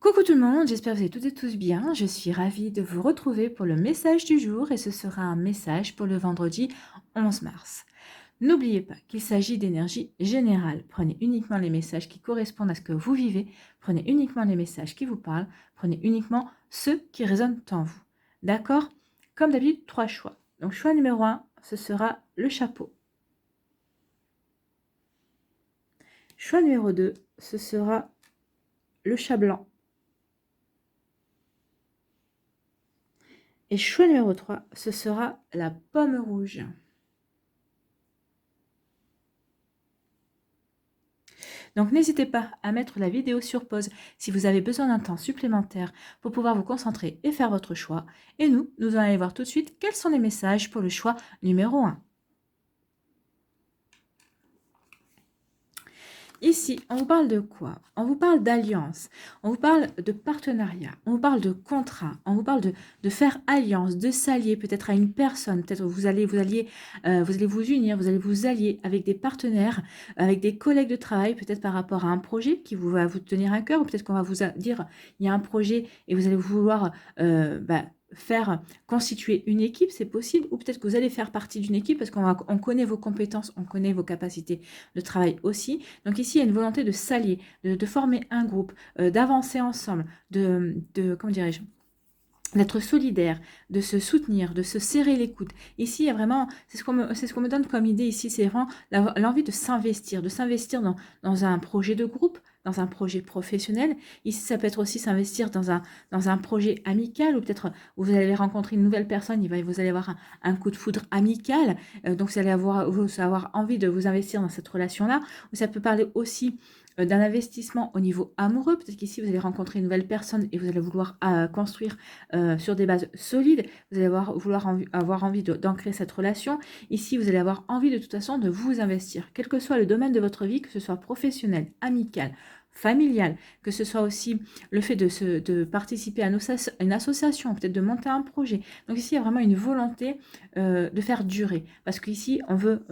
Coucou tout le monde, j'espère que vous allez toutes et tous bien. Je suis ravie de vous retrouver pour le message du jour et ce sera un message pour le vendredi 11 mars. N'oubliez pas qu'il s'agit d'énergie générale. Prenez uniquement les messages qui correspondent à ce que vous vivez, prenez uniquement les messages qui vous parlent, prenez uniquement ceux qui résonnent en vous. D'accord? Comme d'habitude, 3 choix. Donc choix numéro 1, ce sera le chapeau. Choix numéro 2, ce sera le chat blanc. Et choix numéro 3, ce sera la pomme rouge. Donc n'hésitez pas à mettre la vidéo sur pause si vous avez besoin d'un temps supplémentaire pour pouvoir vous concentrer et faire votre choix. Et nous allons aller voir tout de suite quels sont les messages pour le choix numéro 1. Ici, on vous parle de quoi? On vous parle d'alliance, on vous parle de partenariat, on vous parle de contrat, on vous parle de faire alliance, de s'allier peut-être à une personne, peut-être vous allez vous unir, vous allez vous allier avec des partenaires, avec des collègues de travail, peut-être par rapport à un projet qui va vous tenir à cœur, ou peut-être qu'on va vous dire, il y a un projet et vous allez vouloir faire constituer une équipe, c'est possible, ou peut-être que vous allez faire partie d'une équipe parce qu'on connaît vos compétences, on connaît vos capacités de travail aussi. Donc ici, il y a une volonté de s'allier, de former un groupe, d'avancer ensemble, comment dirais-je, d'être solidaire, de se soutenir, de se serrer les coudes. Ici, il y a vraiment, c'est ce qu'on me donne comme idée ici, c'est vraiment l'envie de s'investir dans un projet de groupe, dans un projet professionnel. Ici, ça peut être aussi s'investir dans un projet amical, ou peut-être vous allez rencontrer une nouvelle personne, vous allez avoir un coup de foudre amical, donc vous allez avoir envie de vous investir dans cette relation-là. Ou ça peut parler aussi d'un investissement au niveau amoureux. Peut-être qu'ici, vous allez rencontrer une nouvelle personne et vous allez vouloir construire sur des bases solides. Vous allez avoir envie d'ancrer cette relation. Ici, vous allez avoir envie de toute façon de vous investir, quel que soit le domaine de votre vie, que ce soit professionnel, amical, familial, que ce soit aussi le fait de participer à une association, peut-être de monter un projet. Donc ici, il y a vraiment une volonté de faire durer. Parce qu'ici, on veut...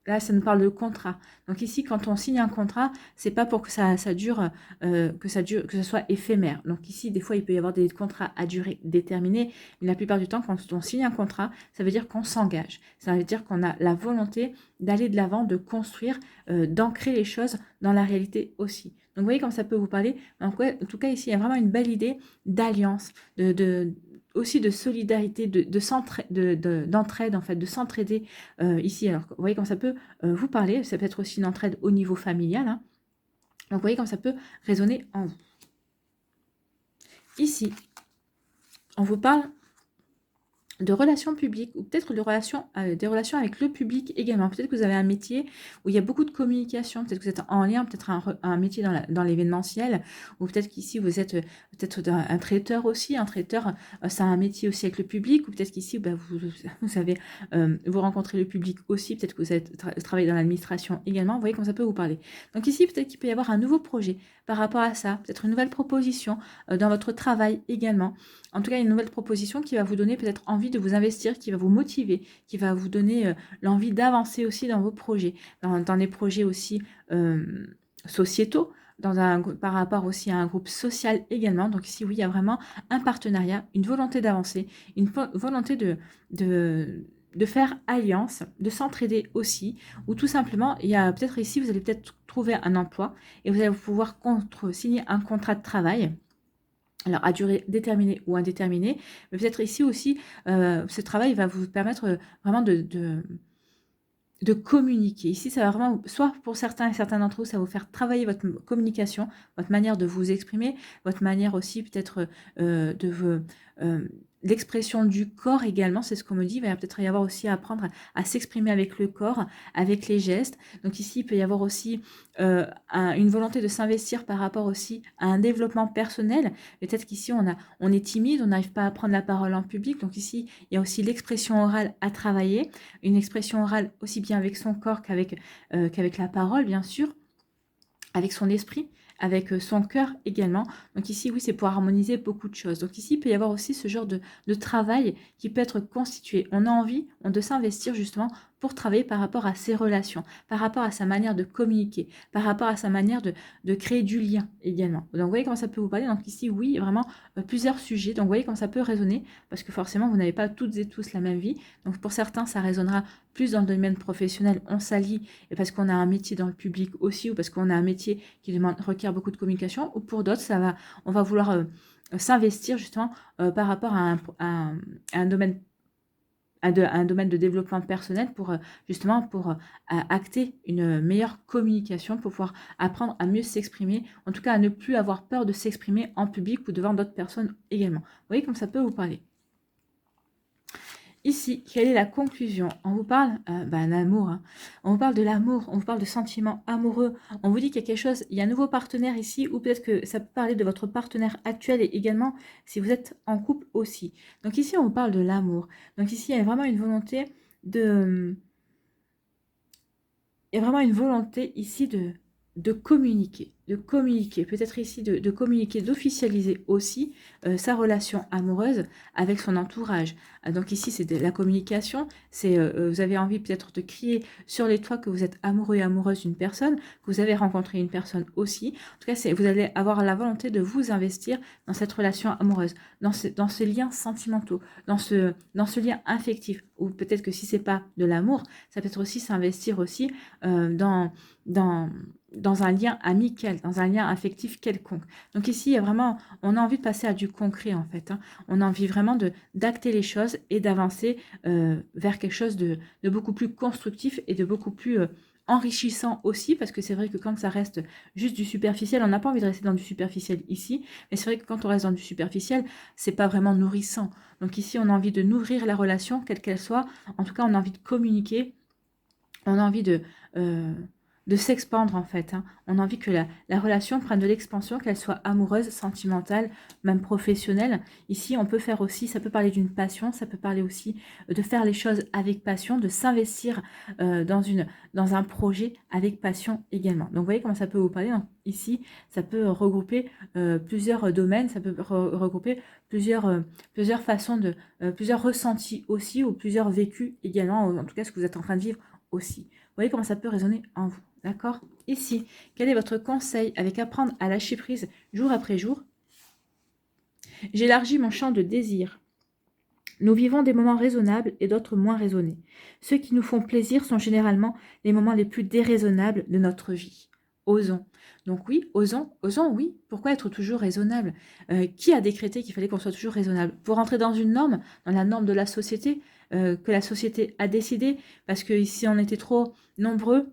Là, ça nous parle de contrat. Donc ici, quand on signe un contrat, c'est pas pour que ça dure, que ce soit éphémère. Donc ici, des fois, il peut y avoir des contrats à durée déterminée, mais la plupart du temps, quand on signe un contrat, ça veut dire qu'on s'engage. Ça veut dire qu'on a la volonté d'aller de l'avant, de construire, d'ancrer les choses dans la réalité aussi. Donc vous voyez comme ça peut vous parler. Donc, ouais, en tout cas, ici, il y a vraiment une belle idée d'alliance, aussi de solidarité, d'entraide, en fait, de s'entraider ici. Alors, vous voyez comme ça peut vous parler. Ça peut être aussi une entraide au niveau familial. Hein. Donc, vous voyez comme ça peut résonner en vous. Ici, on vous parle de relations publiques ou peut-être des relations avec le public également. Peut-être que vous avez un métier où il y a beaucoup de communication, peut-être que vous êtes en lien, peut-être un métier dans l'événementiel, ou peut-être qu'ici vous êtes peut-être un traiteur aussi. Un traiteur, c'est un métier aussi avec le public, ou peut-être qu'ici vous savez, vous rencontrez le public aussi, peut-être que vous êtes travaillez dans l'administration également. Vous voyez comment ça peut vous parler. Donc ici, peut-être qu'il peut y avoir un nouveau projet par rapport à ça, peut-être une nouvelle proposition dans votre travail également. En tout cas, une nouvelle proposition qui va vous donner peut-être envie de vous investir, qui va vous motiver, qui va vous donner l'envie d'avancer aussi dans vos projets, dans des projets aussi sociétaux, par rapport aussi à un groupe social également. Donc ici, oui, il y a vraiment un partenariat, une volonté d'avancer, une volonté de faire alliance, de s'entraider aussi, ou tout simplement, il y a peut-être ici, vous allez peut-être trouver un emploi et vous allez pouvoir signer un contrat de travail. Alors, à durée déterminée ou indéterminée, mais peut-être ici aussi, ce travail va vous permettre vraiment de communiquer. Ici, ça va vraiment, soit pour certains et certains d'entre vous, ça va vous faire travailler votre communication, votre manière de vous exprimer, votre manière aussi peut-être l'expression du corps également, c'est ce qu'on me dit. Il va peut-être y avoir aussi à apprendre à s'exprimer avec le corps, avec les gestes. Donc ici, il peut y avoir aussi une volonté de s'investir par rapport aussi à un développement personnel. Peut-être qu'ici, on est timide, on n'arrive pas à prendre la parole en public. Donc ici, il y a aussi l'expression orale à travailler, une expression orale aussi bien avec son corps qu'avec la parole, bien sûr, avec son esprit, avec son cœur également. Donc ici, oui, c'est pour harmoniser beaucoup de choses. Donc ici, il peut y avoir aussi ce genre de travail qui peut être constitué. On a envie de s'investir justement pour travailler par rapport à ses relations, par rapport à sa manière de communiquer, par rapport à sa manière de créer du lien également. Donc, vous voyez comment ça peut vous parler. Donc, ici, oui, vraiment plusieurs sujets. Donc, vous voyez comment ça peut résonner parce que forcément, vous n'avez pas toutes et tous la même vie. Donc, pour certains, ça résonnera plus dans le domaine professionnel. On s'allie et parce qu'on a un métier dans le public aussi ou parce qu'on a un métier qui requiert beaucoup de communication. Ou pour d'autres, on va vouloir s'investir justement par rapport à un domaine un domaine de développement personnel pour justement pour acter une meilleure communication, pour pouvoir apprendre à mieux s'exprimer, en tout cas à ne plus avoir peur de s'exprimer en public ou devant d'autres personnes également. Vous voyez comme ça peut vous parler. Ici, quelle est la conclusion? On vous parle d'amour, hein. On vous parle de l'amour, on vous parle de sentiments amoureux. On vous dit qu'il y a quelque chose, il y a un nouveau partenaire ici, ou peut-être que ça peut parler de votre partenaire actuel et également si vous êtes en couple aussi. Donc ici, on vous parle de l'amour. Donc ici, il y a vraiment une volonté de... Il y a vraiment une volonté ici de communiquer, peut-être ici de communiquer, d'officialiser aussi sa relation amoureuse avec son entourage. Donc ici, c'est de la communication, c'est vous avez envie peut-être de crier sur les toits que vous êtes amoureux et amoureuse d'une personne, que vous avez rencontré une personne aussi. En tout cas, vous allez avoir la volonté de vous investir dans cette relation amoureuse, dans ces liens sentimentaux, dans ce lien affectif. Ou peut-être que si c'est pas de l'amour, ça peut être aussi s'investir aussi dans un lien amical, dans un lien affectif quelconque. Donc ici, il y a vraiment, on a envie de passer à du concret en fait, hein. On a envie vraiment d'acter les choses et d'avancer vers quelque chose de beaucoup plus constructif et de beaucoup plus enrichissant aussi, parce que c'est vrai que quand ça reste juste du superficiel, on n'a pas envie de rester dans du superficiel ici, mais c'est vrai que quand on reste dans du superficiel, c'est pas vraiment nourrissant. Donc ici, on a envie de nourrir la relation, quelle qu'elle soit. En tout cas, on a envie de communiquer, on a envie de s'expandre en fait, hein. On a envie que la relation prenne de l'expansion, qu'elle soit amoureuse, sentimentale, même professionnelle. Ici, on peut faire aussi, ça peut parler d'une passion, ça peut parler aussi de faire les choses avec passion, de s'investir dans un projet avec passion également. Donc, vous voyez comment ça peut vous parler. Donc, ici, ça peut regrouper plusieurs domaines, ça peut regrouper plusieurs façons plusieurs ressentis aussi, ou plusieurs vécus également, en tout cas ce que vous êtes en train de vivre aussi. Vous voyez comment ça peut résonner en vous. D'accord? Ici, quel est votre conseil avec apprendre à lâcher prise jour après jour? J'élargis mon champ de désir. Nous vivons des moments raisonnables et d'autres moins raisonnés. Ceux qui nous font plaisir sont généralement les moments les plus déraisonnables de notre vie. Osons. Donc oui, osons, oui. Pourquoi être toujours raisonnable? Qui a décrété qu'il fallait qu'on soit toujours raisonnable? Pour rentrer dans une norme, dans la norme de la société, que la société a décidé, parce que ici on était trop nombreux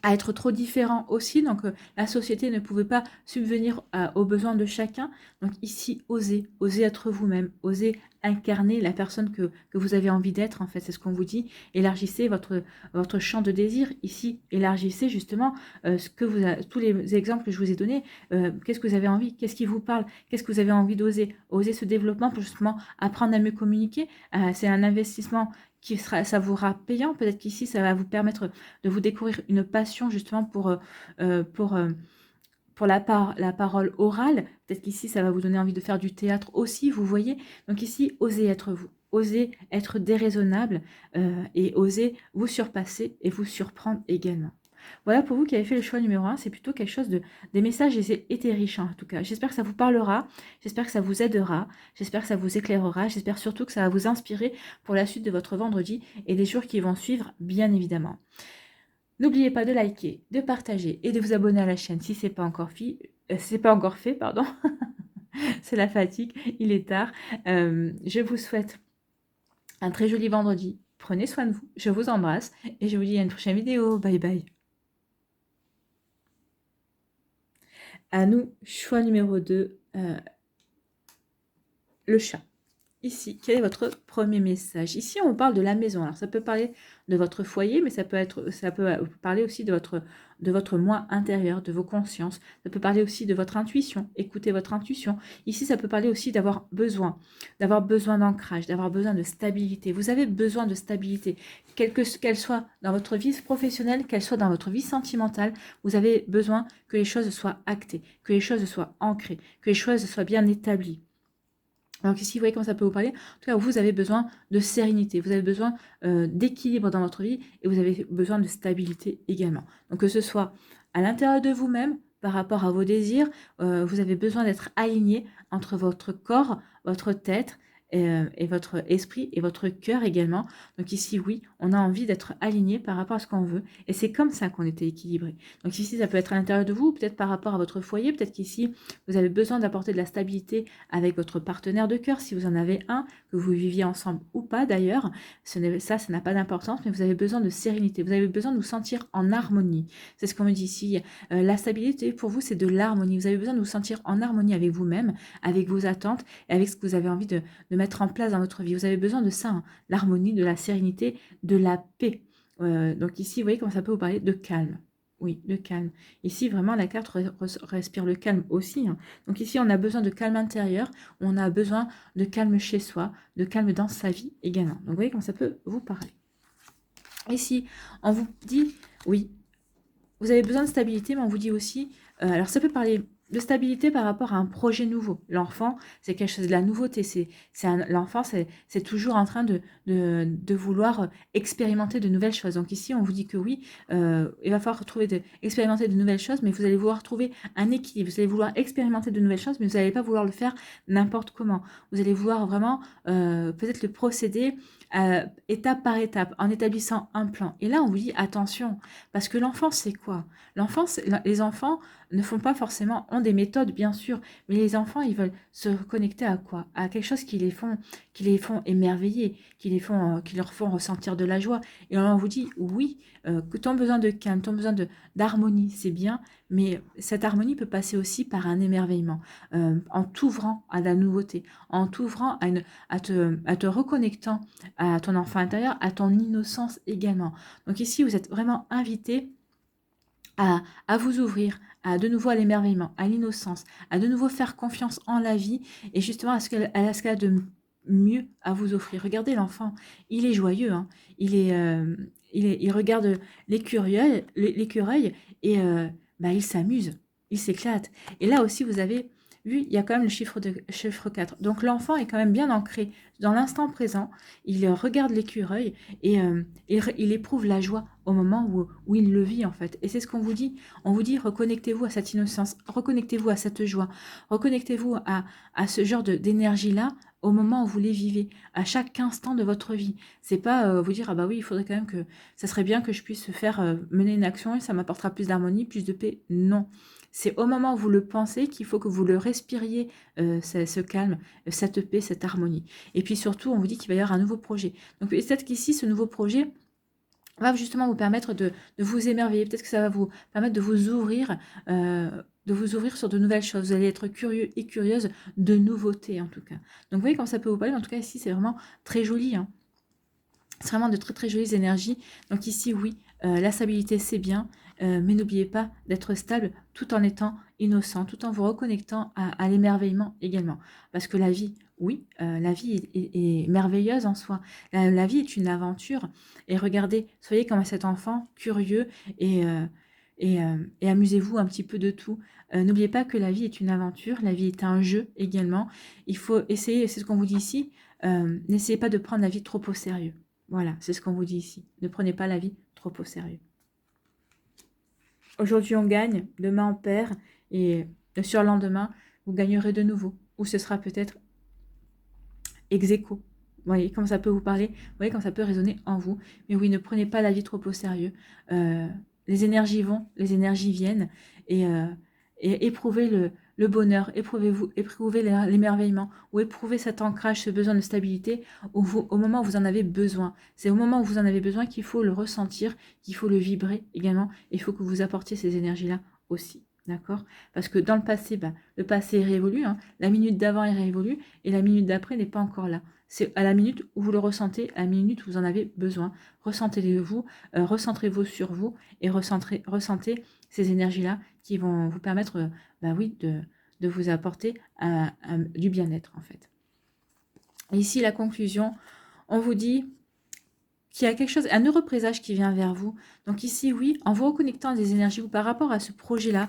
à être trop différents aussi, donc la société ne pouvait pas subvenir aux besoins de chacun. Donc ici, osez être vous-même, osez incarner la personne que vous avez envie d'être, en fait, c'est ce qu'on vous dit. Élargissez votre champ de désir, ici, élargissez justement tous les exemples que je vous ai donnés, qu'est-ce que vous avez envie, qu'est-ce qui vous parle, qu'est-ce que vous avez envie d'oser, oser ce développement pour justement apprendre à mieux communiquer, c'est un investissement ça vous sera payant. Peut-être qu'ici, ça va vous permettre de vous découvrir une passion justement pour la parole orale. Peut-être qu'ici, ça va vous donner envie de faire du théâtre aussi, vous voyez. Donc ici, osez être vous. Osez être déraisonnable et osez vous surpasser et vous surprendre également. Voilà pour vous qui avez fait le choix numéro 1, c'est plutôt quelque chose des messages étaient riches en tout cas. J'espère que ça vous parlera, j'espère que ça vous aidera, j'espère que ça vous éclairera, j'espère surtout que ça va vous inspirer pour la suite de votre vendredi et des jours qui vont suivre, bien évidemment. N'oubliez pas de liker, de partager et de vous abonner à la chaîne si ce n'est pas encore fait, pardon. C'est la fatigue, il est tard. Je vous souhaite un très joli vendredi. Prenez soin de vous, je vous embrasse et je vous dis à une prochaine vidéo. Bye bye. À nous, choix numéro 2, le chat. Ici, quel est votre premier message? Ici, on parle de la maison. Alors, ça peut parler de votre foyer, mais ça peut parler aussi de votre moi intérieur, de vos consciences. Ça peut parler aussi de votre intuition. Écoutez votre intuition. Ici, ça peut parler aussi d'avoir besoin d'ancrage, d'avoir besoin de stabilité. Vous avez besoin de stabilité, qu'elle soit dans votre vie professionnelle, qu'elle soit dans votre vie sentimentale. Vous avez besoin que les choses soient actées, que les choses soient ancrées, que les choses soient bien établies. Donc ici, vous voyez comment ça peut vous parler. En tout cas, vous avez besoin de sérénité, vous avez besoin d'équilibre dans votre vie et vous avez besoin de stabilité également. Donc que ce soit à l'intérieur de vous-même, par rapport à vos désirs, vous avez besoin d'être aligné entre votre corps, votre tête et votre esprit et votre cœur également. Donc ici, oui, on a envie d'être aligné par rapport à ce qu'on veut et c'est comme ça qu'on était équilibré. Donc ici, ça peut être à l'intérieur de vous, peut-être par rapport à votre foyer, peut-être qu'ici, vous avez besoin d'apporter de la stabilité avec votre partenaire de cœur, si vous en avez un, que vous viviez ensemble ou pas d'ailleurs, ça n'a pas d'importance, mais vous avez besoin de sérénité, vous avez besoin de vous sentir en harmonie. C'est ce qu'on me dit ici. La stabilité, pour vous, c'est de l'harmonie. Vous avez besoin de vous sentir en harmonie avec vous-même, avec vos attentes et avec ce que vous avez envie de mettre en place dans votre vie. Vous avez besoin de ça, hein, l'harmonie, de la sérénité, de la paix. Donc ici, vous voyez comment ça peut vous parler de calme. Oui, le calme. Ici, vraiment, la carte respire le calme aussi, hein. Donc ici, on a besoin de calme intérieur, on a besoin de calme chez soi, de calme dans sa vie également. Donc vous voyez comment ça peut vous parler. Ici, on vous dit, oui, vous avez besoin de stabilité, mais on vous dit aussi, alors ça peut parler de stabilité par rapport à un projet nouveau. L'enfant, c'est quelque chose de la nouveauté. L'enfant, c'est toujours en train de vouloir expérimenter de nouvelles choses. Donc ici, on vous dit que oui, il va falloir expérimenter de nouvelles choses, mais vous allez vouloir trouver un équilibre. Vous allez vouloir expérimenter de nouvelles choses, mais vous n'allez pas vouloir le faire n'importe comment. Vous allez vouloir vraiment peut-être le procéder étape par étape, en établissant un plan. Et là, on vous dit attention, parce que l'enfant, c'est quoi? Les enfants ne font pas forcément, ont des méthodes bien sûr, mais les enfants, ils veulent se reconnecter à quoi? À quelque chose qui les font émerveiller, qui leur font ressentir de la joie. Et on vous dit oui, que ton besoin de calme, ton besoin d'harmonie, c'est bien, mais cette harmonie peut passer aussi par un émerveillement, en t'ouvrant à la nouveauté, en t'ouvrant à te reconnectant à ton enfant intérieur, à ton innocence également. Donc ici, vous êtes vraiment invité à vous ouvrir à de nouveau à l'émerveillement, à l'innocence, à de nouveau faire confiance en la vie et justement à ce qu'elle a de mieux à vous offrir. Regardez l'enfant, il est joyeux, hein. Il regarde l'écureuil et il s'amuse, il s'éclate. Et là aussi, vous avez vu, il y a quand même le chiffre 4. Donc l'enfant est quand même bien ancré dans l'instant présent. Il regarde l'écureuil et il éprouve la joie au moment où il le vit en fait. Et c'est ce qu'on vous dit. On vous dit reconnectez-vous à cette innocence, reconnectez-vous à cette joie, reconnectez-vous à ce genre d'énergie-là au moment où vous les vivez, à chaque instant de votre vie. C'est pas vous dire ah bah oui, il faudrait quand même que ça serait bien que je puisse faire mener une action et ça m'apportera plus d'harmonie, plus de paix. Non. C'est au moment où vous le pensez qu'il faut que vous le respiriez, ce calme, cette paix, cette harmonie. Et puis surtout, on vous dit qu'il va y avoir un nouveau projet. Donc peut-être qu'ici, ce nouveau projet va justement vous permettre de vous émerveiller. Peut-être que ça va vous permettre de vous ouvrir sur de nouvelles choses. Vous allez être curieux et curieuse de nouveautés en tout cas. Donc vous voyez comment ça peut vous parler. En tout cas ici, c'est vraiment très joli, hein. C'est vraiment de très très jolies énergies. Donc ici, oui, la stabilité, c'est bien, mais n'oubliez pas d'être stable tout en étant innocent, tout en vous reconnectant à l'émerveillement également. Parce que la vie, oui, la vie est merveilleuse en soi. La vie est une aventure. Et regardez, soyez comme cet enfant curieux et, et amusez-vous un petit peu de tout. N'oubliez pas que la vie est une aventure, la vie est un jeu également. Il faut essayer, c'est ce qu'on vous dit ici, n'essayez pas de prendre la vie trop au sérieux. Voilà, c'est ce qu'on vous dit ici. Ne prenez pas la vie trop au sérieux. Aujourd'hui, on gagne, demain, on perd, et le surlendemain, vous gagnerez de nouveau. Ou ce sera peut-être ex aequo. Vous voyez comment ça peut vous parler, vous voyez comment ça peut résonner en vous. Mais oui, ne prenez pas la vie trop au sérieux. Les énergies vont, les énergies viennent, et éprouvez le bonheur, éprouvez l'émerveillement, ou éprouvez cet ancrage, ce besoin de stabilité au moment où vous en avez besoin. C'est au moment où vous en avez besoin qu'il faut le ressentir, qu'il faut le vibrer également, et il faut que vous apportiez ces énergies-là aussi. D'accord? Parce que dans le passé, le passé est révolu, hein, la minute d'avant est révolue, et la minute d'après n'est pas encore là. C'est à la minute où vous le ressentez, à la minute où vous en avez besoin. Ressentez-le-vous, recentrez-vous sur vous, et ressentez ces énergies-là qui vont vous permettre, oui, de vous apporter du bien-être en fait. Et ici, la conclusion, on vous dit qu'il y a quelque chose, un heureux présage qui vient vers vous. Donc ici, oui, en vous reconnectant à des énergies ou par rapport à ce projet-là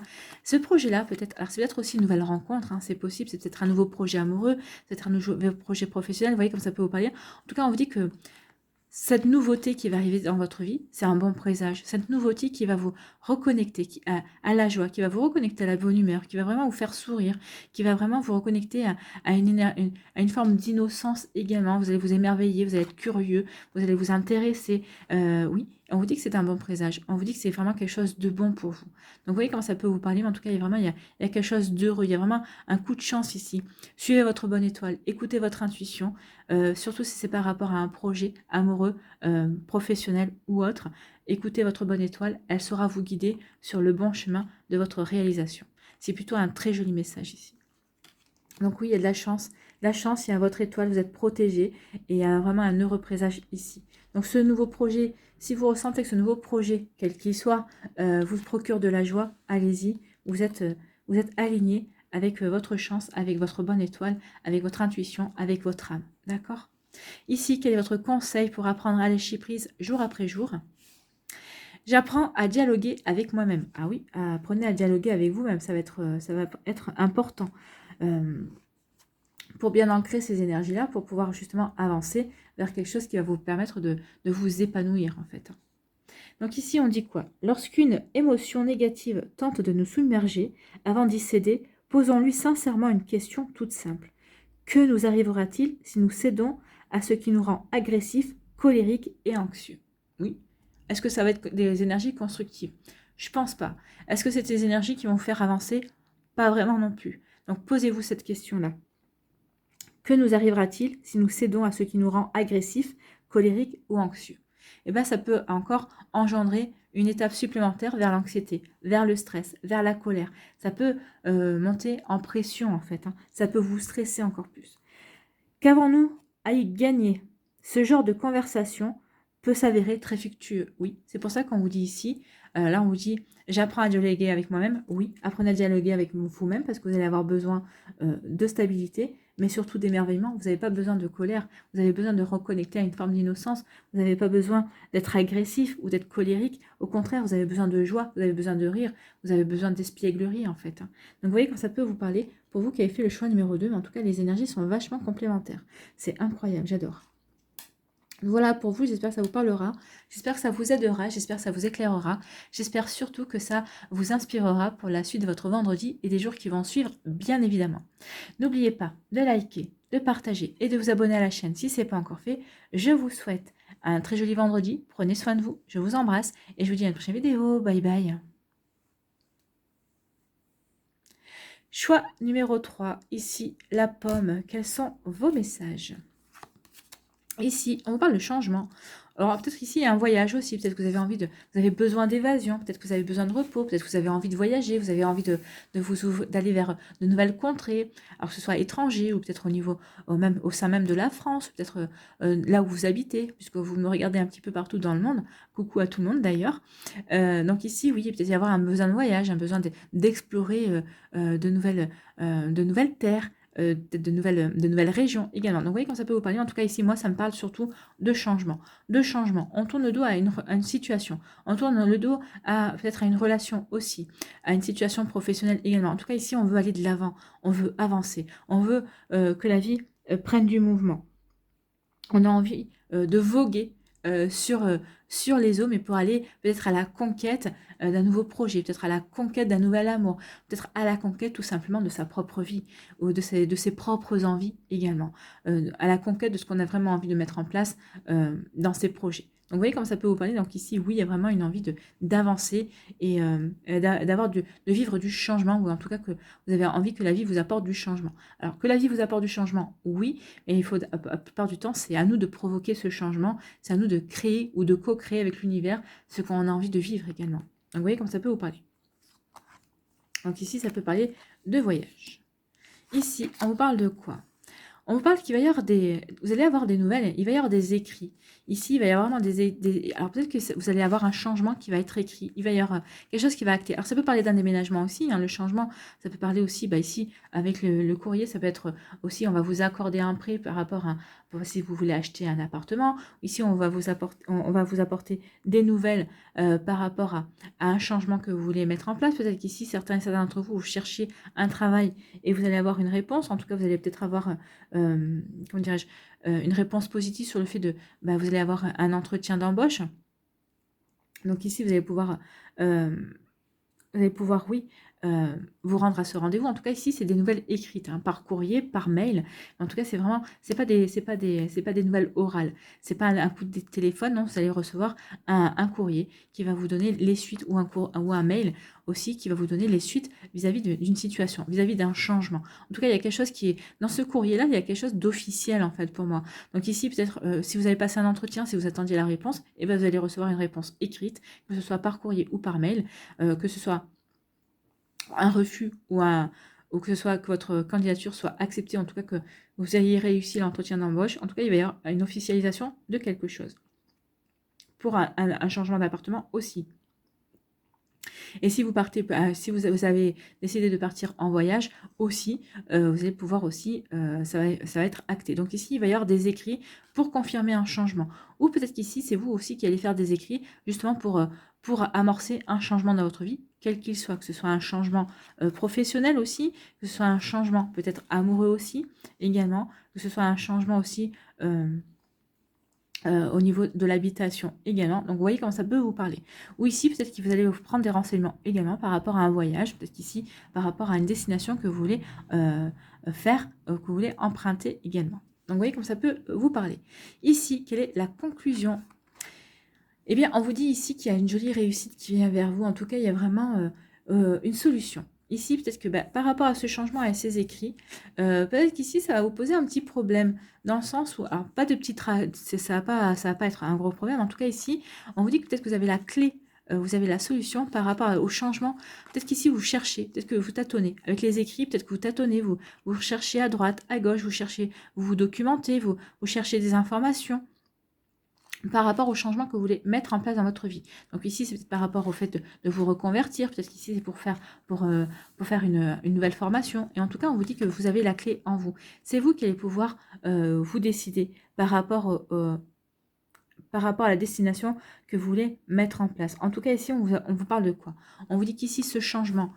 peut-être, alors c'est peut-être aussi une nouvelle rencontre, hein, c'est possible, c'est peut-être un nouveau projet amoureux, c'est peut-être un nouveau projet professionnel, vous voyez comme ça peut vous parler. En tout cas, on vous dit que cette nouveauté qui va arriver dans votre vie, c'est un bon présage. Cette nouveauté qui va vous reconnecter à la joie, qui va vous reconnecter à la bonne humeur, qui va vraiment vous faire sourire, qui va vraiment vous reconnecter à une forme d'innocence également. Vous allez vous émerveiller, vous allez être curieux, vous allez vous intéresser. Oui, on vous dit que c'est un bon présage. On vous dit que c'est vraiment quelque chose de bon pour vous. Donc vous voyez comment ça peut vous parler, mais en tout cas, il y a quelque chose d'heureux. Il y a vraiment un coup de chance ici. Suivez votre bonne étoile, écoutez votre intuition. Surtout si c'est par rapport à un projet amoureux, professionnel ou autre, écoutez votre bonne étoile, elle saura vous guider sur le bon chemin de votre réalisation. C'est plutôt un très joli message ici. Donc oui, il y a de la chance. La chance, il y a votre étoile, vous êtes protégé et il y a vraiment un heureux présage ici. Donc ce nouveau projet, si vous ressentez que ce nouveau projet, quel qu'il soit, vous procure de la joie, allez-y. Vous êtes aligné avec votre chance, avec votre bonne étoile, avec votre intuition, avec votre âme. D'accord? Ici, quel est votre conseil pour apprendre à lâcher prise jour après jour? J'apprends à dialoguer avec moi-même. Ah oui, apprenez à dialoguer avec vous-même, ça va être important pour bien ancrer ces énergies-là, pour pouvoir justement avancer vers quelque chose qui va vous permettre de vous épanouir en fait. Donc ici, on dit quoi? Lorsqu'une émotion négative tente de nous submerger, avant d'y céder, posons-lui sincèrement une question toute simple. Que nous arrivera-t-il si nous cédons à ce qui nous rend agressifs, colériques et anxieux? Oui. Est-ce que ça va être des énergies constructives? Je pense pas. Est-ce que c'est des énergies qui vont vous faire avancer? Pas vraiment non plus. Donc posez-vous cette question-là. Que nous arrivera-t-il si nous cédons à ce qui nous rend agressifs, colériques ou anxieux? Eh bien, ça peut encore engendrer une étape supplémentaire vers l'anxiété, vers le stress, vers la colère. Ça peut monter en pression, en fait. Ça peut vous stresser encore plus. Qu'avons-nous à y gagner? Ce genre de conversation peut s'avérer très fructueux. Oui, c'est pour ça qu'on vous dit ici, là on vous dit, j'apprends à dialoguer avec moi-même. Oui, apprenez à dialoguer avec vous-même parce que vous allez avoir besoin de stabilité, mais surtout d'émerveillement. Vous n'avez pas besoin de colère, vous avez besoin de reconnecter à une forme d'innocence. Vous n'avez pas besoin d'être agressif ou d'être colérique. Au contraire, vous avez besoin de joie, vous avez besoin de rire, vous avez besoin d'espièglerie en fait. Donc vous voyez quand ça peut vous parler, pour vous qui avez fait le choix numéro 2, mais en tout cas les énergies sont vachement complémentaires. C'est incroyable, j'adore. Voilà pour vous, j'espère que ça vous parlera, j'espère que ça vous aidera, j'espère que ça vous éclairera, j'espère surtout que ça vous inspirera pour la suite de votre vendredi et des jours qui vont suivre, bien évidemment. N'oubliez pas de liker, de partager et de vous abonner à la chaîne si ce n'est pas encore fait. Je vous souhaite un très joli vendredi, prenez soin de vous, je vous embrasse et je vous dis à une prochaine vidéo, bye bye. Choix numéro 3, ici la pomme, quels sont vos messages? Ici, on vous parle de changement. Alors peut-être ici, il y a un voyage aussi. Peut-être que vous avez vous avez besoin d'évasion. Peut-être que vous avez besoin de repos. Peut-être que vous avez envie de voyager. Vous avez envie d'aller vers de nouvelles contrées. Alors que ce soit étranger ou peut-être au sein même de la France. Peut-être là où vous habitez, puisque vous me regardez un petit peu partout dans le monde. Coucou à tout le monde d'ailleurs. Donc ici, oui, il peut-être y avoir un besoin de voyage, un besoin d'explorer de nouvelles terres. De nouvelles régions également. Donc vous voyez quand ça peut vous parler, en tout cas ici moi ça me parle surtout de changement. De changement. On tourne le dos à une situation, on tourne le dos à peut-être à une relation aussi, à une situation professionnelle également. En tout cas ici on veut aller de l'avant, on veut avancer, on veut que la vie prenne du mouvement. On a envie de voguer sur les eaux, mais pour aller peut-être à la conquête d'un nouveau projet, peut-être à la conquête d'un nouvel amour, peut-être à la conquête tout simplement de sa propre vie ou de ses propres envies également, à la conquête de ce qu'on a vraiment envie de mettre en place dans ses projets. Donc vous voyez comment ça peut vous parler. Donc ici, oui, il y a vraiment une envie d'avancer et de vivre du changement, ou en tout cas que vous avez envie que la vie vous apporte du changement. Alors que la vie vous apporte du changement, oui, mais il faut, la plupart du temps, c'est à nous de provoquer ce changement, c'est à nous de créer ou de co-créer avec l'univers ce qu'on a envie de vivre également. Donc vous voyez comment ça peut vous parler. Donc ici, ça peut parler de voyage. Ici, on vous parle de quoi? On vous parle qu'il va y avoir vous allez avoir des nouvelles, il va y avoir des écrits. Ici, il va y avoir vraiment alors peut-être que vous allez avoir un changement qui va être écrit. Il va y avoir quelque chose qui va acter. Alors ça peut parler d'un déménagement aussi, hein, le changement. Ça peut parler aussi, ici, avec le courrier, ça peut être aussi, on va vous accorder un prêt par rapport à, si vous voulez acheter un appartement. Ici, on va vous apporter des nouvelles par rapport à un changement que vous voulez mettre en place. Peut-être qu'ici, certains d'entre vous, vous cherchez un travail et vous allez avoir une réponse. En tout cas, vous allez peut-être avoir comment dirais-je, une réponse positive sur le fait de, vous allez avoir un entretien d'embauche. Donc ici, vous allez pouvoir, oui, vous rendre à ce rendez-vous. En tout cas, ici, c'est des nouvelles écrites, hein, par courrier, par mail. En tout cas, c'est vraiment, c'est pas des nouvelles orales. C'est pas un coup de téléphone, non. Vous allez recevoir un courrier qui va vous donner les suites ou un mail aussi qui va vous donner les suites vis-à-vis d'une situation, vis-à-vis d'un changement. En tout cas, il y a quelque chose qui est dans ce courrier-là, il y a quelque chose d'officiel en fait pour moi. Donc ici, peut-être, si vous avez passé un entretien, si vous attendiez la réponse, et vous allez recevoir une réponse écrite, que ce soit par courrier ou par mail, que ce soit un refus ou que ce soit que votre candidature soit acceptée, en tout cas que vous ayez réussi l'entretien d'embauche. En tout cas, il va y avoir une officialisation de quelque chose. Pour un changement d'appartement aussi. Et si vous partez, si vous avez décidé de partir en voyage aussi, vous allez pouvoir aussi, ça va être acté. Donc ici, il va y avoir des écrits pour confirmer un changement. Ou peut-être qu'ici, c'est vous aussi qui allez faire des écrits justement pour amorcer un changement dans votre vie, quel qu'il soit, que ce soit un changement professionnel aussi, que ce soit un changement peut-être amoureux aussi, également, que ce soit un changement aussi au niveau de l'habitation également. Donc vous voyez comment ça peut vous parler. Ou ici, peut-être que vous allez vous prendre des renseignements également par rapport à un voyage, peut-être qu'ici, par rapport à une destination que vous voulez faire, que vous voulez emprunter également. Donc vous voyez comment ça peut vous parler. Ici, quelle est la conclusion? Eh bien, on vous dit ici qu'il y a une jolie réussite qui vient vers vous. En tout cas, il y a vraiment une solution. Ici, peut-être que par rapport à ce changement et à ces écrits, peut-être qu'ici, ça va vous poser un petit problème, dans le sens où, alors pas de petit, ça va pas être un gros problème. En tout cas, ici, on vous dit que peut-être que vous avez la clé, vous avez la solution par rapport au changement. Peut-être qu'ici, vous cherchez, peut-être que vous tâtonnez. Avec les écrits, peut-être que vous tâtonnez, vous cherchez à droite, à gauche, vous vous documentez, vous cherchez des informations par rapport au changement que vous voulez mettre en place dans votre vie. Donc ici, c'est par rapport au fait de vous reconvertir. Peut-être qu'ici, c'est pour faire une nouvelle formation. Et en tout cas, on vous dit que vous avez la clé en vous. C'est vous qui allez pouvoir vous décider par rapport à la destination que vous voulez mettre en place. En tout cas, ici, on vous parle de quoi? On vous dit qu'ici, ce changement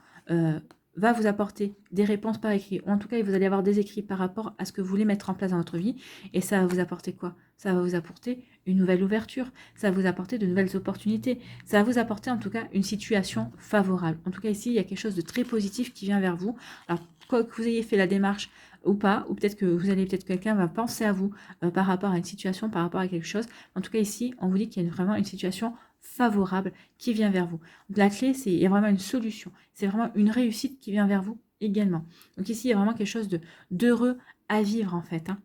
va vous apporter des réponses par écrit, ou en tout cas, vous allez avoir des écrits par rapport à ce que vous voulez mettre en place dans votre vie, et ça va vous apporter quoi? Ça va vous apporter une nouvelle ouverture, ça va vous apporter de nouvelles opportunités, ça va vous apporter en tout cas une situation favorable. En tout cas, ici, il y a quelque chose de très positif qui vient vers vous. Alors, quoi que vous ayez fait la démarche ou pas, ou peut-être que peut-être quelqu'un va penser à vous par rapport à une situation, par rapport à quelque chose. En tout cas, ici, on vous dit qu'il y a vraiment une situation favorable qui vient vers vous. Donc, la clé, il y a vraiment une solution. C'est vraiment une réussite qui vient vers vous également. Donc ici, il y a vraiment quelque chose d'heureux à vivre en fait. Hein.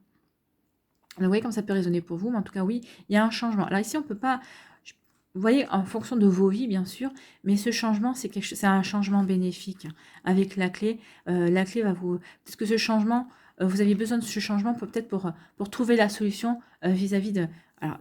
Donc, vous voyez comme ça peut résonner pour vous, mais en tout cas, oui, il y a un changement. Alors ici, on ne peut pas... Vous voyez, en fonction de vos vies, bien sûr, mais ce changement, c'est un changement bénéfique. Hein. Avec la clé va vous... Peut-être que ce changement, vous aviez besoin de ce changement peut-être pour trouver la solution vis-à-vis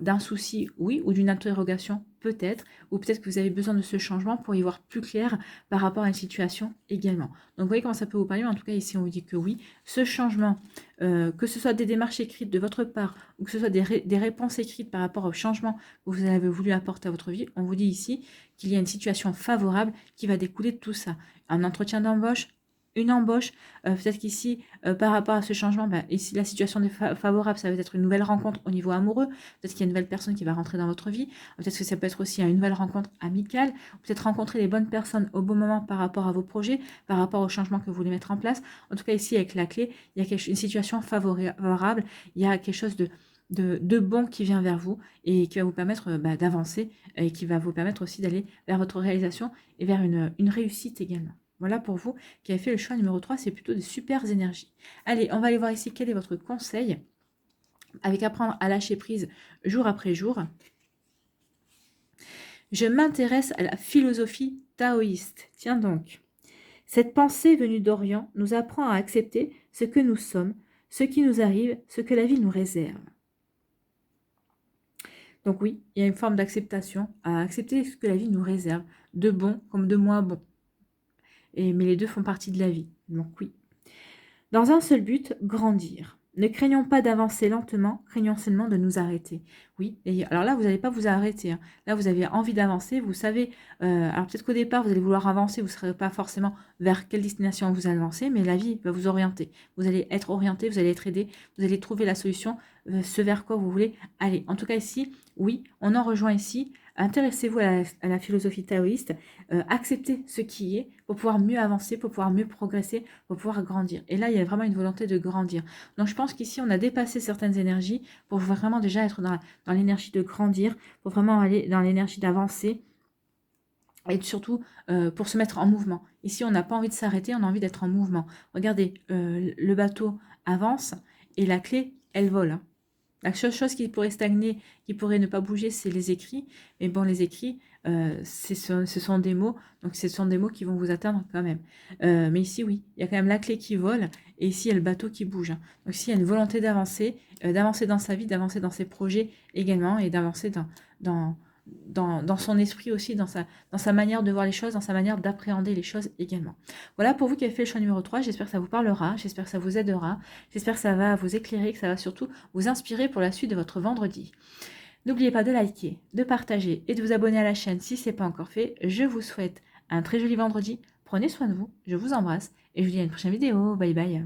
d'un souci, oui, ou d'une interrogation, peut-être, ou peut-être que vous avez besoin de ce changement pour y voir plus clair par rapport à une situation également. Donc, vous voyez comment ça peut vous parler, mais en tout cas, ici, on vous dit que oui, ce changement, que ce soit des démarches écrites de votre part, ou que ce soit des réponses écrites par rapport au changement que vous avez voulu apporter à votre vie, on vous dit ici qu'il y a une situation favorable qui va découler de tout ça. Un entretien d'embauche, une embauche, peut-être qu'ici, par rapport à ce changement, ici la situation favorable, ça va être une nouvelle rencontre au niveau amoureux, peut-être qu'il y a une nouvelle personne qui va rentrer dans votre vie, peut-être que ça peut être aussi une nouvelle rencontre amicale, peut-être rencontrer les bonnes personnes au bon moment par rapport à vos projets, par rapport au changement que vous voulez mettre en place. En tout cas, ici, avec la clé, il y a une situation favorable, il y a quelque chose de bon qui vient vers vous et qui va vous permettre d'avancer et qui va vous permettre aussi d'aller vers votre réalisation et vers une réussite également. Voilà pour vous qui avez fait le choix numéro 3, c'est plutôt des super énergies. Allez, on va aller voir ici quel est votre conseil avec apprendre à lâcher prise jour après jour. Je m'intéresse à la philosophie taoïste. Tiens donc. Cette pensée venue d'Orient nous apprend à accepter ce que nous sommes, ce qui nous arrive, ce que la vie nous réserve. Donc oui, il y a une forme d'acceptation, à accepter ce que la vie nous réserve, de bon comme de moins bon. Mais les deux font partie de la vie, donc oui. Dans un seul but, grandir. Ne craignons pas d'avancer lentement, craignons seulement de nous arrêter. Oui, et alors là, vous n'allez pas vous arrêter. Hein. Là, vous avez envie d'avancer, vous savez, alors peut-être qu'au départ, vous allez vouloir avancer, vous ne saurez pas forcément vers quelle destination vous allez avancer, mais la vie va vous orienter. Vous allez être orienté, vous allez être aidé, vous allez trouver la solution, ce vers quoi vous voulez aller. En tout cas ici, oui, on en rejoint ici. Intéressez-vous à la philosophie taoïste, acceptez ce qui est pour pouvoir mieux avancer, pour pouvoir mieux progresser, pour pouvoir grandir. Et là, il y a vraiment une volonté de grandir. Donc je pense qu'ici, on a dépassé certaines énergies pour vraiment déjà être dans l'énergie de grandir, pour vraiment aller dans l'énergie d'avancer et surtout pour se mettre en mouvement. Ici, on n'a pas envie de s'arrêter, on a envie d'être en mouvement. Regardez, le bateau avance et la clé, elle vole. Hein. La seule chose qui pourrait stagner, qui pourrait ne pas bouger, c'est les écrits. Mais bon, les écrits, ce sont des mots, donc ce sont des mots qui vont vous atteindre quand même. Mais ici, oui, il y a quand même la clé qui vole, et ici, il y a le bateau qui bouge. Hein. Donc ici, il y a une volonté d'avancer dans sa vie, d'avancer dans ses projets également, et d'avancer dans son esprit aussi, dans sa manière de voir les choses, dans sa manière d'appréhender les choses également. Voilà pour vous qui avez fait le choix numéro 3, j'espère que ça vous parlera, j'espère que ça vous aidera, j'espère que ça va vous éclairer, que ça va surtout vous inspirer pour la suite de votre vendredi. N'oubliez pas de liker, de partager et de vous abonner à la chaîne si ce n'est pas encore fait. Je vous souhaite un très joli vendredi, prenez soin de vous, je vous embrasse et je vous dis à une prochaine vidéo, bye bye.